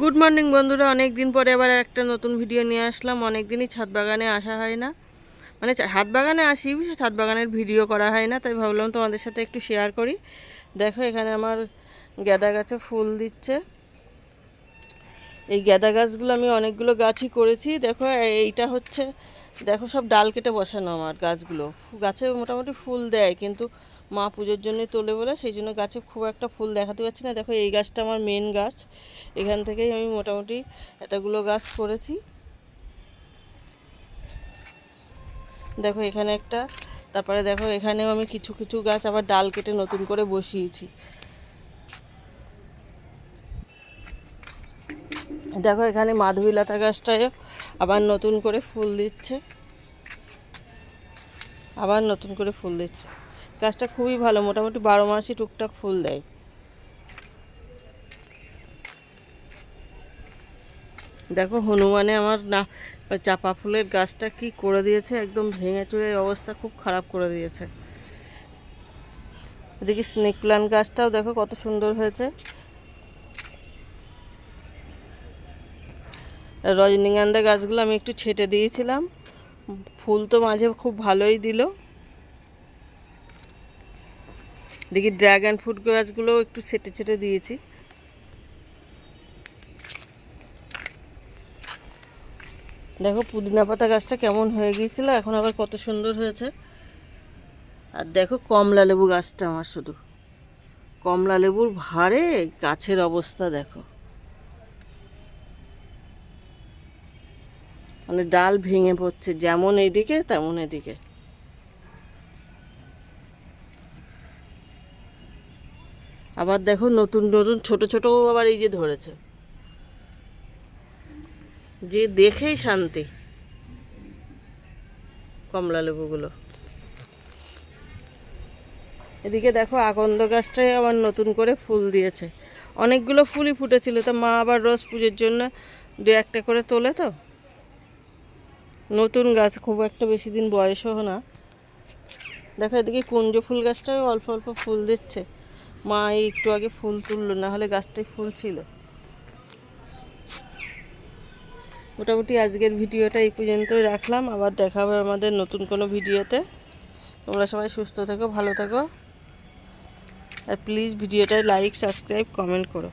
Good morning বন্ধুরা, অনেক দিন পরে আবার একটা নতুন ভিডিও নিয়ে আসলাম। অনেক দিনই ছাদ বাগানে আসা হয় না, মানে ছাদ বাগানে আসি, ছাদ বাগানের ভিডিও করা হয় না, তাই ভাবলাম তোমাদের সাথে একটু শেয়ার করি। দেখো এখানে আমার গাঁদা গাছে ফুল দিচ্ছে। এই গাঁদা গাছগুলো আমি অনেকগুলো গাছই করেছি। দেখো এইটা হচ্ছে, দেখো সব ডাল কেটে বসানো আমার গাছগুলো। গাছে মোটামুটি ফুল দেয়, কিন্তু মা পুজোর জন্যই তোলে বলে সেই জন্য গাছে খুব একটা ফুল দেখাতে পারছি না। দেখো এই গাছটা আমার মেন গাছ, এখান থেকেই আমি মোটামুটি এতগুলো গাছ করেছি। দেখো এখানে একটা, তারপরে দেখো এখানেও আমি কিছু কিছু গাছ আবার ডাল কেটে নতুন করে বসিয়েছি। দেখো এখানে মাধবীলতা গাছটায় আবার নতুন করে ফুল দিচ্ছে, আবার নতুন করে ফুল দিচ্ছে। গাছটা খুবই ভালো, মোটামুটি 12 মাসই টুকটাক ফুল দেয়। দেখো হনুমানে আমার না চাপা ফুলের গাছটা কি করে দিয়েছে, একদম ভেঙে চুরে অবস্থা খুব খারাপ করে দিয়েছে। এদিকে স্নেক প্লান্ট গাছটাও দেখো কত সুন্দর হয়েছে। রজনীগন্ধা গাছগুলো আমি একটু ছেটে দিয়েছিলাম, ফুল তো মাঝে খুব ভালোই দিল। দেখি ড্রাগন ফ্রুট গাছগুলোও একটু ছেটে ছেটে দিয়েছি। দেখো পুদিনা পাতা গাছটা কেমন হয়ে গিয়েছিল, এখন আবার কত সুন্দর হয়েছে। আর দেখো কমলা লেবু গাছটা আমার, শুধু কমলা লেবুর ভারে গাছের অবস্থা দেখো, মানে ডাল ভেঙে পড়ছে, যেমন এদিকে তেমন এদিকে। আবার দেখো নতুন নতুন ছোট ছোট আবার এই যে ধরেছে, যে দেখেই শান্তি কমলা লেবুগুলো। এদিকে দেখো আকন্দ গাছটাই আবার নতুন করে ফুল দিয়েছে। অনেকগুলো ফুলই ফুটেছিল, তো মা আবার রোজ পুজোর জন্য দু একটা করে তোলে। তো নতুন গাছ, খুব একটা বেশি দিন বয়সও না। দেখো এদিকে কুঞ্জ ফুল গাছটাও অল্প অল্প ফুল দিচ্ছে। মা এই একটু আগে ফুল তুললো, না হলে গাছটায় ফুল ছিল। মোটামুটি আজকের ভিডিওটা এই পর্যন্তই রাখলাম, আবার দেখা হবে আমাদের নতুন কোনো ভিডিওতে। তোমরা সবাই সুস্থ থেকো, ভালো থেকো, আর প্লিজ ভিডিওটায় লাইক, সাবস্ক্রাইব, কমেন্ট করো।